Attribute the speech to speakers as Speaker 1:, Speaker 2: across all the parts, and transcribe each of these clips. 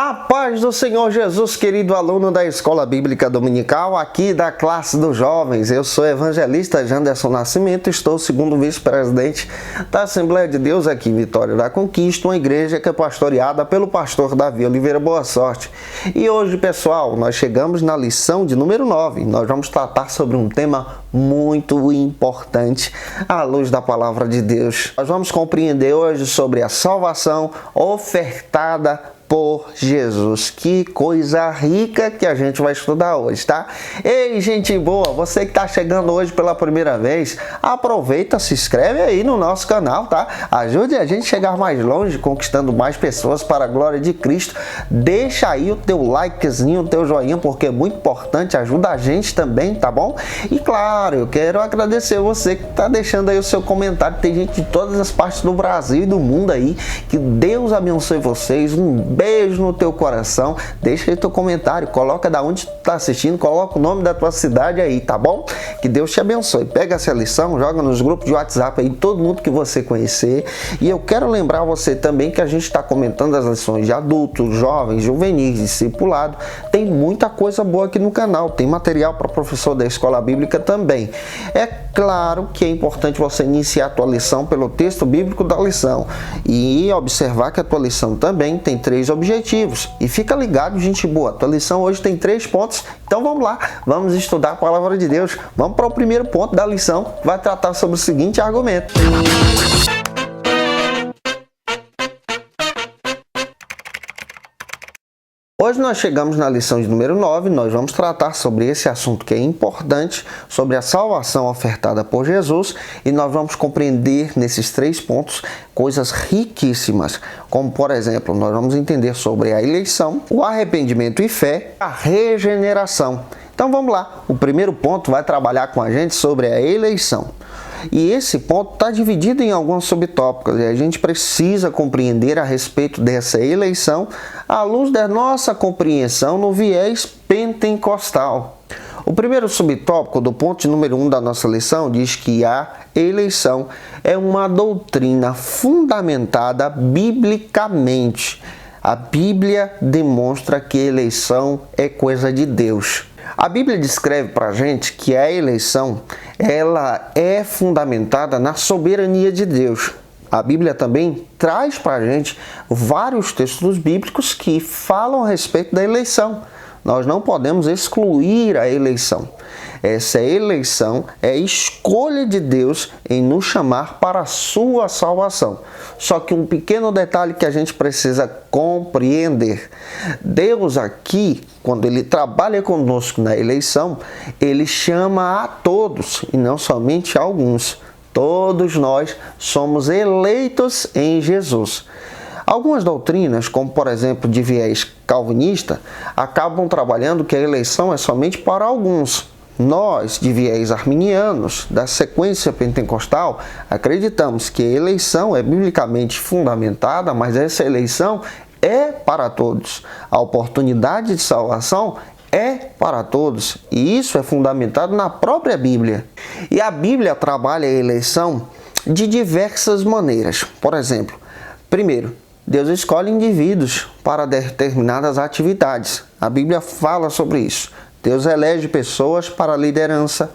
Speaker 1: A paz do Senhor Jesus, querido aluno da Escola Bíblica Dominical, aqui da classe dos jovens. Eu sou o evangelista Janderson Nascimento, estou segundo vice-presidente da Assembleia de Deus aqui em Vitória da Conquista, uma igreja que é pastoreada pelo pastor Davi Oliveira Boa Sorte. E hoje, pessoal, nós chegamos na lição de número 9. Nós vamos tratar sobre um tema muito importante à luz da palavra de Deus. Nós vamos compreender hoje sobre a salvação ofertada por Jesus. Que coisa rica que a gente vai estudar hoje, tá? Ei, gente boa, você que está chegando hoje pela primeira vez, aproveita, se inscreve aí no nosso canal, tá? Ajude a gente a chegar mais longe, conquistando mais pessoas para a glória de Cristo. Deixa aí o teu likezinho, o teu joinha, porque é muito importante, ajuda a gente também, tá bom? E claro, eu quero agradecer você que está deixando aí o seu comentário. Tem gente de todas as partes do Brasil e do mundo aí. Que Deus abençoe vocês. Um beijo no teu coração, deixa aí teu comentário, coloca da onde tu tá assistindo, coloca o nome da tua cidade aí, tá bom? Que Deus te abençoe. Pega essa lição, joga nos grupos de WhatsApp aí, todo mundo que você conhecer. E eu quero lembrar você também que a gente está comentando as lições de adultos, jovens, juvenis, discipulado. Tem muita coisa boa aqui no canal, tem material para professor da escola bíblica também. É claro que é importante você iniciar a tua lição pelo texto bíblico da lição e observar que a tua lição também tem 3 objetivos. E fica ligado, gente boa, a tua lição hoje tem 3 pontos, então vamos lá, vamos estudar a palavra de Deus. Vamos para o primeiro ponto da lição, vai tratar sobre o seguinte argumento. Hoje nós chegamos na lição de número 9, nós vamos tratar sobre esse assunto que é importante, sobre a salvação ofertada por Jesus, e nós vamos compreender nesses 3 pontos coisas riquíssimas, como por exemplo, nós vamos entender sobre a eleição, o arrependimento e fé, a regeneração. Então vamos lá, o primeiro ponto vai trabalhar com a gente sobre a eleição. E esse ponto está dividido em alguns subtópicos e a gente precisa compreender a respeito dessa eleição à luz da nossa compreensão no viés pentecostal. O primeiro subtópico do ponto número 1 da nossa lição diz que a eleição é uma doutrina fundamentada biblicamente. A Bíblia demonstra que a eleição é coisa de Deus. A Bíblia descreve para a gente que a eleição ela é fundamentada na soberania de Deus. A Bíblia também traz para a gente vários textos bíblicos que falam a respeito da eleição. Nós não podemos excluir a eleição. Essa eleição é a escolha de Deus em nos chamar para a sua salvação. Só que um pequeno detalhe que a gente precisa compreender. Deus aqui, quando Ele trabalha conosco na eleição, Ele chama a todos e não somente a alguns. Todos nós somos eleitos em Jesus. Algumas doutrinas, como por exemplo de viés calvinista, acabam trabalhando que a eleição é somente para alguns. Nós, de viés arminianos, da sequência pentecostal, acreditamos que a eleição é biblicamente fundamentada, mas essa eleição é para todos. A oportunidade de salvação é para todos, e isso é fundamentado na própria Bíblia. E a Bíblia trabalha a eleição de diversas maneiras. Por exemplo, primeiro, Deus escolhe indivíduos para determinadas atividades. A Bíblia fala sobre isso. Deus elege pessoas para liderança,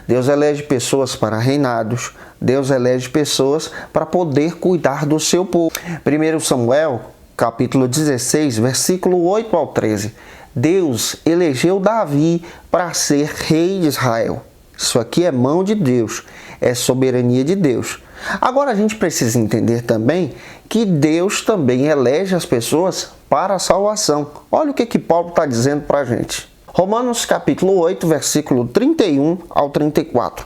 Speaker 1: Deus elege pessoas para reinados, Deus elege pessoas para poder cuidar do seu povo. 1 Samuel, capítulo 16, versículo 8 ao 13. Deus elegeu Davi para ser rei de Israel. Isso aqui é mão de Deus, é soberania de Deus. Agora a gente precisa entender também que Deus também elege as pessoas para a salvação. Olha o que Paulo está dizendo para a gente. Romanos capítulo 8, versículo 31 ao 34.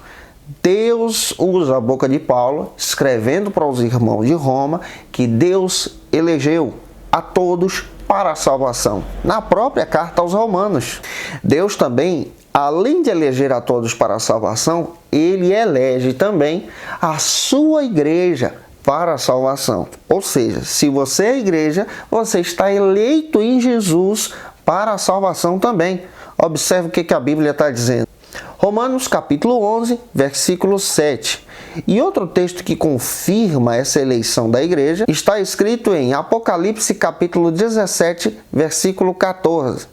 Speaker 1: Deus usa a boca de Paulo, escrevendo para os irmãos de Roma, que Deus elegeu a todos para a salvação. Na própria carta aos Romanos. Deus também, além de eleger a todos para a salvação, Ele elege também a sua igreja para a salvação. Ou seja, se você é a igreja, você está eleito em Jesus para a salvação também. Observe o que a Bíblia está dizendo. Romanos capítulo 11, versículo 7. E outro texto que confirma essa eleição da igreja está escrito em Apocalipse capítulo 17, versículo 14.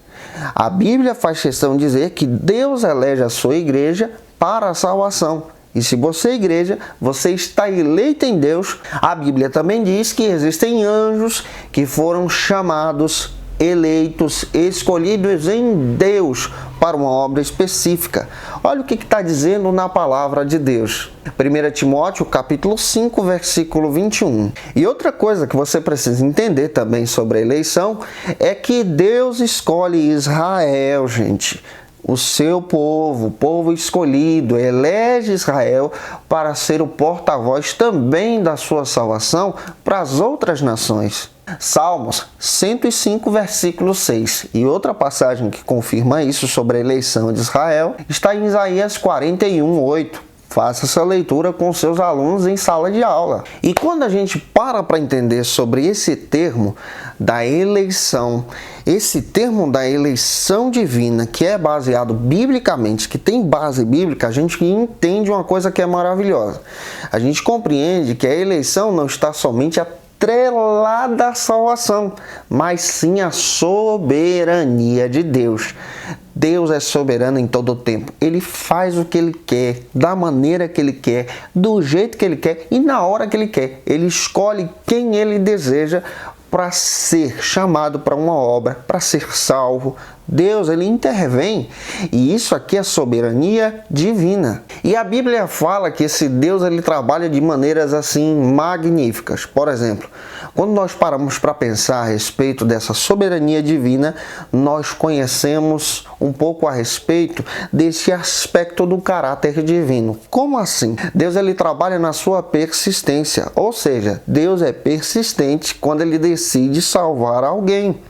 Speaker 1: A Bíblia faz questão de dizer que Deus elege a sua igreja para a salvação. E se você é igreja, você está eleito em Deus. A Bíblia também diz que existem anjos que foram chamados, eleitos, escolhidos em Deus para uma obra específica. Olha o que está dizendo na palavra de Deus. 1 Timóteo capítulo 5, versículo 21. E outra coisa que você precisa entender também sobre a eleição é que Deus escolhe Israel, gente. O seu povo, o povo escolhido, elege Israel para ser o porta-voz também da sua salvação para as outras nações. Salmos 105, versículo 6. E outra passagem que confirma isso sobre a eleição de Israel está em Isaías 41, 8. Faça essa leitura com seus alunos em sala de aula. E quando a gente para entender sobre esse termo da eleição, esse termo da eleição divina, que é baseado biblicamente, que tem base bíblica, a gente entende uma coisa que é maravilhosa. A gente compreende que a eleição não está somente atrelada à salvação, mas sim à soberania de Deus. Deus é soberano em todo o tempo. Ele faz o que Ele quer, da maneira que Ele quer, do jeito que Ele quer e na hora que Ele quer. Ele escolhe quem Ele deseja para ser chamado para uma obra, para ser salvo. Deus, Ele intervém. E isso aqui é soberania divina. E a Bíblia fala que esse Deus, Ele trabalha de maneiras assim magníficas. Por exemplo, quando nós paramos para pensar a respeito dessa soberania divina, nós conhecemos um pouco a respeito desse aspecto do caráter divino. Como assim? Deus, Ele trabalha na sua persistência. Ou seja, Deus é persistente quando Ele decide salvar alguém.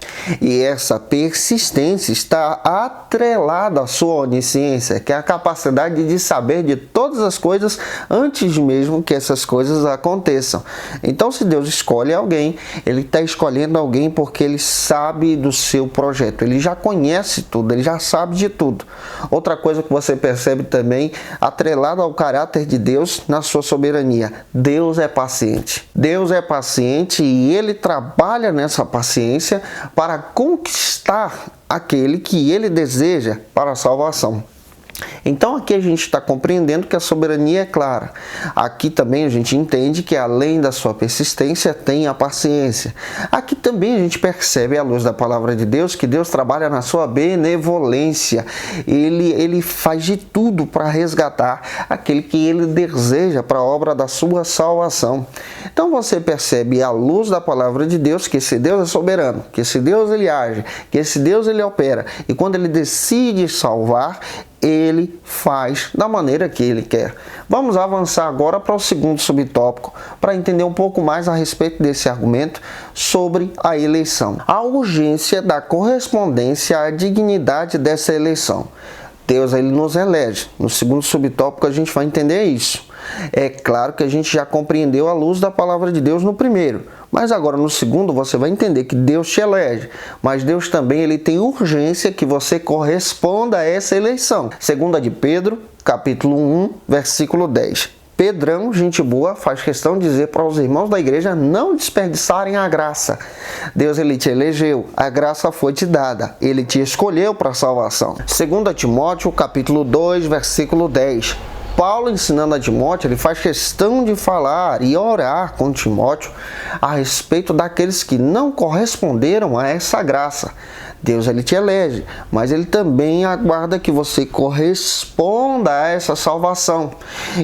Speaker 1: E essa persistência está atrelada à sua onisciência, que é a capacidade de saber de todas as coisas antes mesmo que essas coisas aconteçam. Então, se Deus escolhe alguém, Ele está escolhendo alguém porque Ele sabe do seu projeto. Ele já conhece tudo, Ele já sabe de tudo. Outra coisa que você percebe também, atrelado ao caráter de Deus na sua soberania, Deus é paciente. Deus é paciente e Ele trabalha nessa paciência para conquistar aquele que Ele deseja para a salvação. Então aqui a gente está compreendendo que a soberania é clara. Aqui também a gente entende que além da sua persistência tem a paciência. Aqui também a gente percebe à luz da palavra de Deus que Deus trabalha na sua benevolência. Ele faz de tudo para resgatar aquele que Ele deseja para a obra da sua salvação. Então você percebe à luz da palavra de Deus que esse Deus é soberano, que esse Deus Ele age, que esse Deus Ele opera. E quando Ele decide salvar, Ele faz da maneira que Ele quer. Vamos avançar agora para o segundo subtópico, para entender um pouco mais a respeito desse argumento sobre a eleição. A urgência da correspondência à dignidade dessa eleição. Deus, Ele nos elege. No segundo subtópico a gente vai entender isso. É claro que a gente já compreendeu à luz da palavra de Deus no primeiro, mas agora no segundo você vai entender que Deus te elege, mas Deus também Ele tem urgência que você corresponda a essa eleição. 2 de Pedro, capítulo 1, versículo 10. Pedrão, gente boa, faz questão de dizer para os irmãos da igreja não desperdiçarem a graça. Deus, Ele te elegeu, a graça foi te dada, Ele te escolheu para a salvação. 2 Timóteo, capítulo 2, versículo 10. Paulo, ensinando a Timóteo, ele faz questão de falar e orar com Timóteo a respeito daqueles que não corresponderam a essa graça. Deus, Ele te elege, mas Ele também aguarda que você corresponda a essa salvação.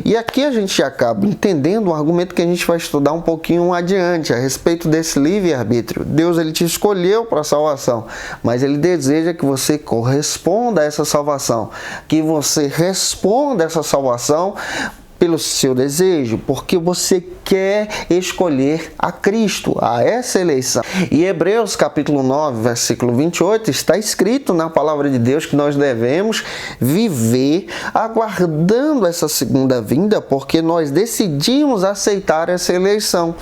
Speaker 1: E aqui a gente acaba entendendo um argumento que a gente vai estudar um pouquinho adiante, a respeito desse livre-arbítrio. Deus, Ele te escolheu para a salvação, mas Ele deseja que você corresponda a essa salvação, que você responda a essa salvação pelo seu desejo, porque você quer escolher a Cristo, a essa eleição. E Hebreus capítulo 9, versículo 28, está escrito na palavra de Deus que nós devemos viver aguardando essa segunda vinda, porque nós decidimos aceitar essa eleição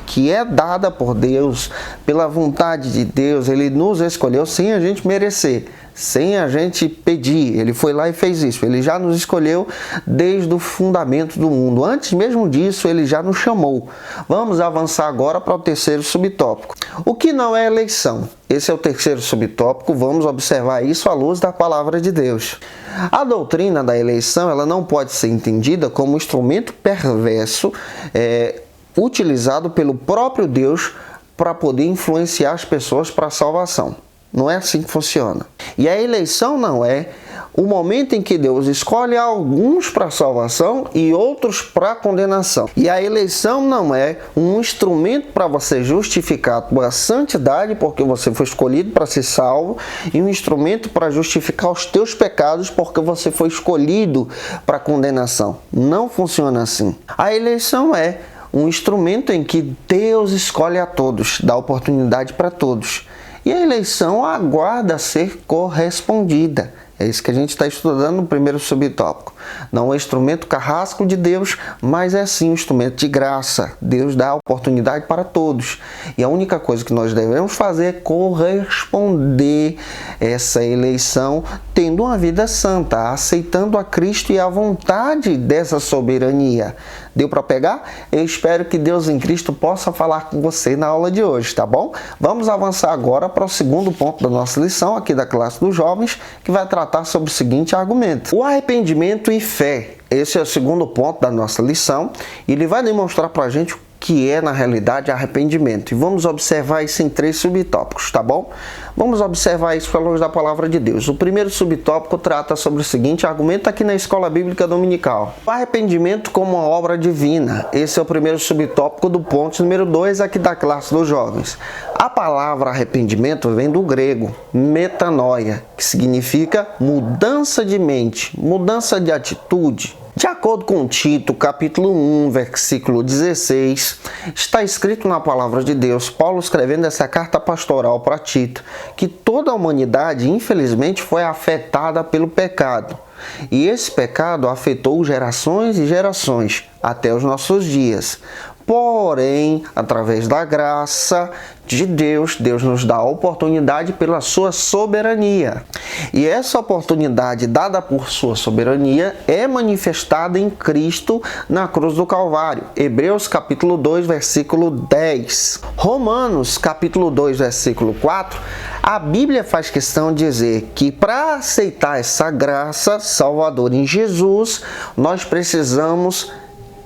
Speaker 1: que é dada por Deus, pela vontade de Deus. Ele nos escolheu sem a gente merecer, sem a gente pedir. Ele foi lá e fez isso. Ele já nos escolheu desde desde o fundamento do mundo. Antes mesmo disso, ele já nos chamou. Vamos avançar agora para o terceiro subtópico. O que não é eleição? Esse é o terceiro subtópico. Vamos observar isso à luz da palavra de Deus. A doutrina da eleição, ela não pode ser entendida como um instrumento perverso utilizado pelo próprio Deus para poder influenciar as pessoas para a salvação. Não é assim que funciona. E a eleição não é o momento em que Deus escolhe alguns para a salvação e outros para a condenação. E a eleição não é um instrumento para você justificar a tua santidade, porque você foi escolhido para ser salvo, e um instrumento para justificar os teus pecados, porque você foi escolhido para a condenação. Não funciona assim. A eleição é um instrumento em que Deus escolhe a todos, dá oportunidade para todos. E a eleição aguarda ser correspondida. É isso que a gente está estudando no primeiro subtópico. Não é instrumento carrasco de Deus, mas é sim um instrumento de graça. Deus dá oportunidade para todos. E a única coisa que nós devemos fazer é corresponder essa eleição tendo uma vida santa, aceitando a Cristo e a vontade dessa soberania. Deu para pegar? Eu espero que Deus em Cristo possa falar com você na aula de hoje, tá bom? Vamos avançar agora para o segundo ponto da nossa lição aqui da classe dos jovens, que vai tratar sobre o seguinte argumento: o arrependimento e fé. Esse é o segundo ponto da nossa lição e ele vai demonstrar para a gente o que é na realidade arrependimento. E vamos observar isso em 3 subtópicos, tá bom? Vamos observar isso pela luz da palavra de Deus. O primeiro subtópico trata sobre o seguinte argumento aqui na Escola Bíblica Dominical: o arrependimento como uma obra divina. Esse é o primeiro subtópico do ponto número 2 aqui da classe dos jovens. A palavra arrependimento vem do grego metanoia, que significa mudança de mente, mudança de atitude. De acordo com Tito, capítulo 1, versículo 16, está escrito na palavra de Deus, Paulo escrevendo essa carta pastoral para Tito, que toda a humanidade, infelizmente, foi afetada pelo pecado. E esse pecado afetou gerações e gerações, até os nossos dias. Porém, através da graça de Deus, Deus nos dá a oportunidade pela sua soberania. E essa oportunidade dada por sua soberania é manifestada em Cristo na cruz do Calvário. Hebreus capítulo 2, versículo 10. Romanos capítulo 2, versículo 4. A Bíblia faz questão de dizer que para aceitar essa graça salvadora em Jesus, nós precisamos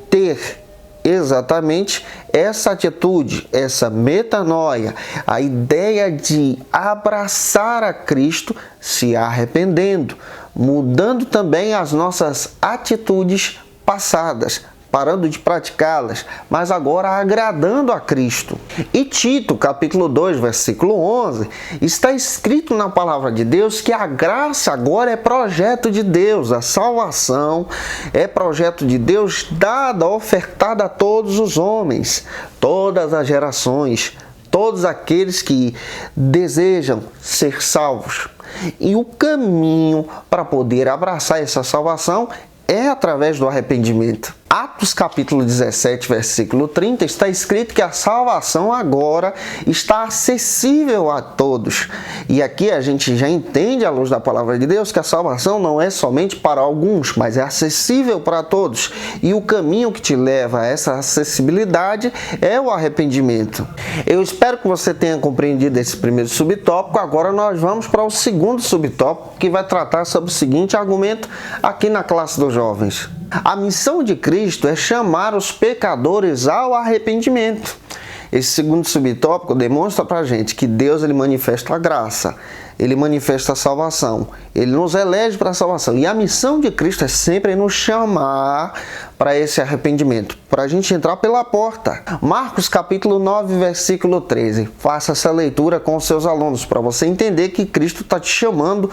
Speaker 1: ter exatamente essa atitude, essa metanoia, a ideia de abraçar a Cristo se arrependendo, mudando também as nossas atitudes passadas, parando de praticá-las, mas agora agradando a Cristo. E Tito, capítulo 2, versículo 11, está escrito na palavra de Deus que a graça agora é projeto de Deus, a salvação é projeto de Deus dada, ofertada a todos os homens, todas as gerações, todos aqueles que desejam ser salvos. E o caminho para poder abraçar essa salvação é através do arrependimento. Atos capítulo 17, versículo 30, está escrito que a salvação agora está acessível a todos. E aqui a gente já entende, à luz da palavra de Deus, que a salvação não é somente para alguns, mas é acessível para todos. E o caminho que te leva a essa acessibilidade é o arrependimento. Eu espero que você tenha compreendido esse primeiro subtópico. Agora nós vamos para o segundo subtópico, que vai tratar sobre o seguinte argumento aqui na classe dos jovens. A missão de Cristo é chamar os pecadores ao arrependimento. Esse segundo subtópico demonstra para a gente que Deus ele manifesta a graça, ele manifesta a salvação, ele nos elege para a salvação. E a missão de Cristo é sempre nos chamar para esse arrependimento, para a gente entrar pela porta. Marcos capítulo 9, versículo 13. Faça essa leitura com os seus alunos para você entender que Cristo está te chamando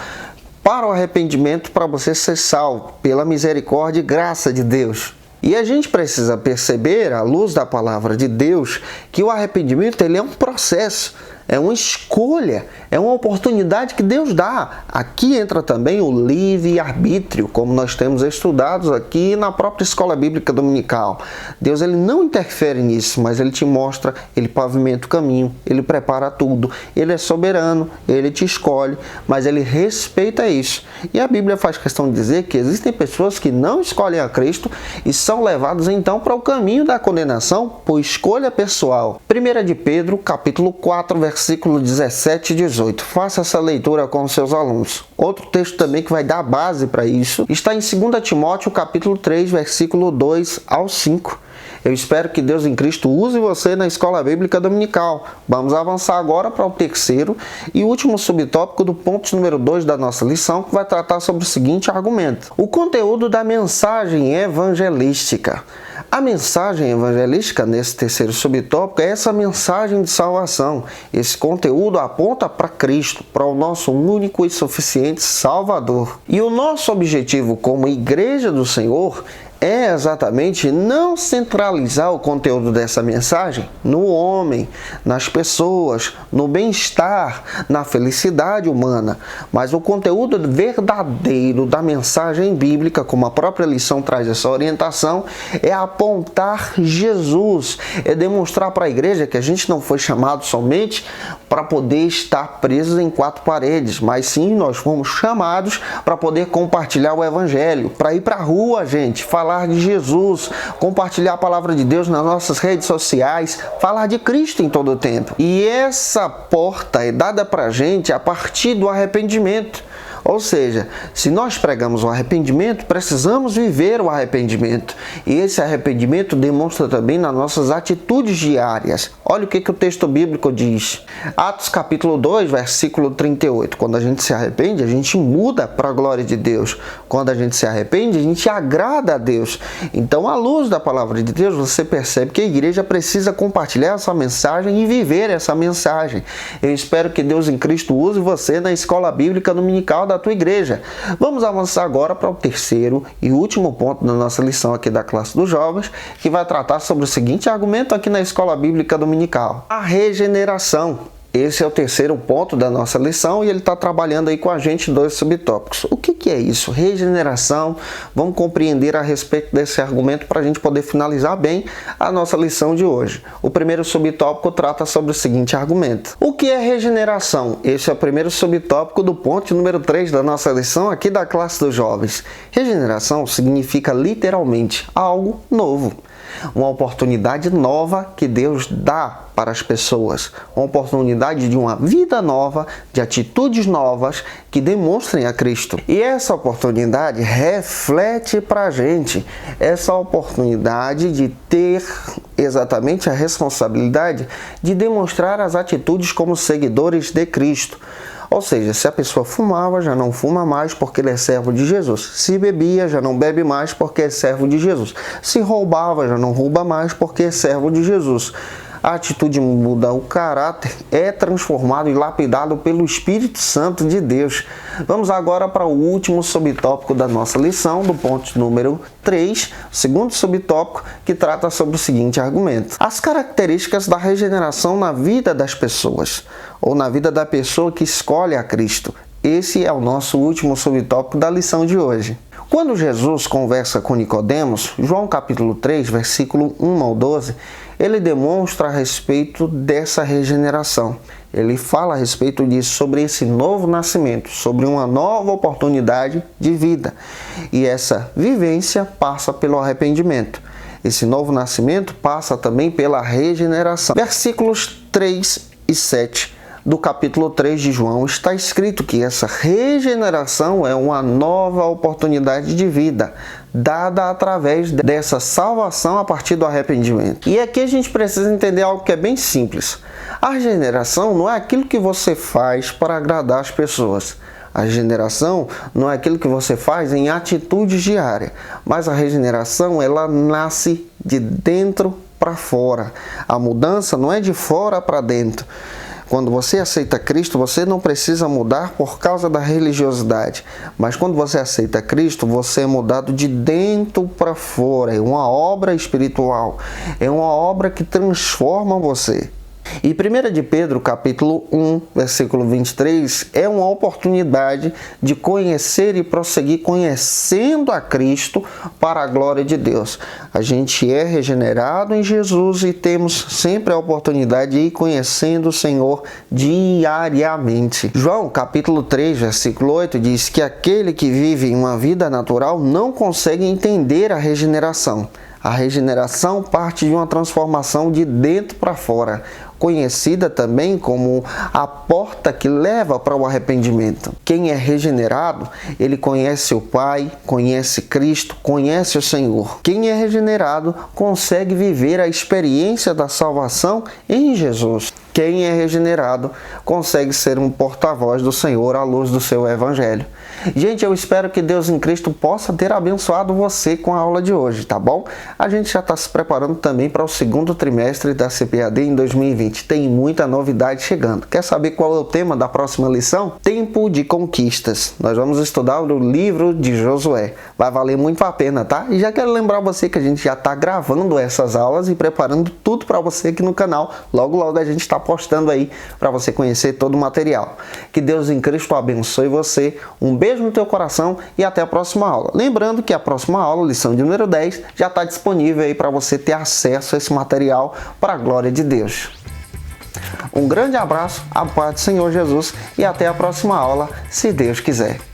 Speaker 1: para o arrependimento, para você ser salvo pela misericórdia e graça de Deus. E a gente precisa perceber, à luz da palavra de Deus, que o arrependimento ele é um processo. é uma escolha, é uma oportunidade que Deus dá. Aqui entra também o livre-arbítrio, como nós temos estudados aqui na própria Escola Bíblica Dominical. Deus ele não interfere nisso, mas ele te mostra, ele pavimenta o caminho, ele prepara tudo, ele é soberano, ele te escolhe, mas ele respeita isso. E a Bíblia faz questão de dizer que existem pessoas que não escolhem a Cristo e são levadas então para o caminho da condenação por escolha pessoal. 1 de Pedro, capítulo 4, versículo 17 e 18. Faça essa leitura com os seus alunos. Outro texto também que vai dar base para isso está em 2 Timóteo, capítulo 3, versículo 2 ao 5. Eu espero que Deus em Cristo use você na Escola Bíblica Dominical. Vamos avançar agora para o terceiro e último subtópico do ponto número 2 da nossa lição, que vai tratar sobre o seguinte argumento: o conteúdo da mensagem evangelística. A mensagem evangelística, nesse terceiro subtópico, é essa mensagem de salvação. Esse conteúdo aponta para Cristo, para o nosso único e suficiente Salvador. E o nosso objetivo como Igreja do Senhor é exatamente não centralizar o conteúdo dessa mensagem no homem, nas pessoas, no bem-estar, na felicidade humana, mas o conteúdo verdadeiro da mensagem bíblica, como a própria lição traz essa orientação, é apontar Jesus, é demonstrar para a igreja que a gente não foi chamado somente para poder estar presos em quatro paredes, mas sim nós fomos chamados para poder compartilhar o evangelho, para ir para a rua, gente, falar de Jesus, compartilhar a palavra de Deus nas nossas redes sociais, falar de Cristo em todo o tempo. E essa porta é dada para a gente a partir do arrependimento. Ou seja, se nós pregamos o arrependimento, precisamos viver o arrependimento. E esse arrependimento demonstra também nas nossas atitudes diárias. Olha o que o texto bíblico diz. Atos capítulo 2, versículo 38. Quando a gente se arrepende, a gente muda para a glória de Deus. Quando a gente se arrepende, a gente agrada a Deus. Então, à luz da palavra de Deus, você percebe que a igreja precisa compartilhar essa mensagem e viver essa mensagem. Eu espero que Deus em Cristo use você na Escola Bíblica Dominical da tua igreja. Vamos avançar agora para o terceiro e último ponto da nossa lição aqui da classe dos jovens, que vai tratar sobre o seguinte argumento aqui na Escola Bíblica Dominical: a regeneração. Esse é o terceiro ponto da nossa lição e ele está trabalhando aí com a gente dois subtópicos. O que é isso? Regeneração. Vamos compreender a respeito desse argumento para a gente poder finalizar bem a nossa lição de hoje. O primeiro subtópico trata sobre o seguinte argumento: o que é regeneração? Esse é o primeiro subtópico do ponto número 3 da nossa lição aqui da classe dos jovens. Regeneração significa literalmente algo novo. Uma oportunidade nova que Deus dá para as pessoas, uma oportunidade de uma vida nova, de atitudes novas que demonstrem a Cristo. E essa oportunidade reflete para a gente essa oportunidade de ter exatamente a responsabilidade de demonstrar as atitudes como seguidores de Cristo. Ou seja, se a pessoa fumava, já não fuma mais porque ele é servo de Jesus. Se bebia, já não bebe mais porque é servo de Jesus. Se roubava, já não rouba mais porque é servo de Jesus. A atitude muda, o caráter é transformado e lapidado pelo Espírito Santo de Deus. Vamos agora para o último subtópico da nossa lição, do ponto número 3, segundo subtópico, que trata sobre o seguinte argumento: as características da regeneração na vida das pessoas, ou na vida da pessoa que escolhe a Cristo. Esse é o nosso último subtópico da lição de hoje. Quando Jesus conversa com Nicodemos, João capítulo 3, versículo 1 ao 12, ele demonstra a respeito dessa regeneração. Ele fala a respeito disso, sobre esse novo nascimento, sobre uma nova oportunidade de vida. E essa vivência passa pelo arrependimento. Esse novo nascimento passa também pela regeneração. Versículos 3 e 7 do capítulo 3 de João está escrito que essa regeneração é uma nova oportunidade de vida, dada através dessa salvação a partir do arrependimento. E aqui a gente precisa entender algo que é bem simples. A regeneração não é aquilo que você faz para agradar as pessoas. A regeneração não é aquilo que você faz em atitudes diárias, mas a regeneração ela nasce de dentro para fora. A mudança não é de fora para dentro. Quando você aceita Cristo, você não precisa mudar por causa da religiosidade. Mas quando você aceita Cristo, você é mudado de dentro para fora. É uma obra espiritual. É uma obra que transforma você. E 1 de Pedro, capítulo 1, versículo 23, é uma oportunidade de conhecer e prosseguir conhecendo a Cristo para a glória de Deus. A gente é regenerado em Jesus e temos sempre a oportunidade de ir conhecendo o Senhor diariamente. João, capítulo 3, versículo 8, diz que aquele que vive uma vida natural não consegue entender a regeneração. A regeneração parte de uma transformação de dentro para fora, conhecida também como a porta que leva para o arrependimento. Quem é regenerado, ele conhece o Pai, conhece Cristo, conhece o Senhor. Quem é regenerado consegue viver a experiência da salvação em Jesus. Quem é regenerado consegue ser um porta-voz do Senhor à luz do seu Evangelho. Gente, eu espero que Deus em Cristo possa ter abençoado você com a aula de hoje, tá bom? A gente já está se preparando também para o segundo trimestre da CPAD em 2020. Tem muita novidade chegando. Quer saber qual é o tema da próxima lição? Tempo de conquistas. Nós vamos estudar o livro de Josué. Vai valer muito a pena, tá? E já quero lembrar você que a gente já está gravando essas aulas e preparando tudo para você aqui no canal. Logo, logo a gente está postando aí para você conhecer todo o material. Que Deus em Cristo abençoe você. Um beijo no teu coração e até a próxima aula. Lembrando que a próxima aula, lição de número 10, já está disponível aí para você ter acesso a esse material para a glória de Deus. Um grande abraço, a paz do Senhor Jesus e até a próxima aula, se Deus quiser.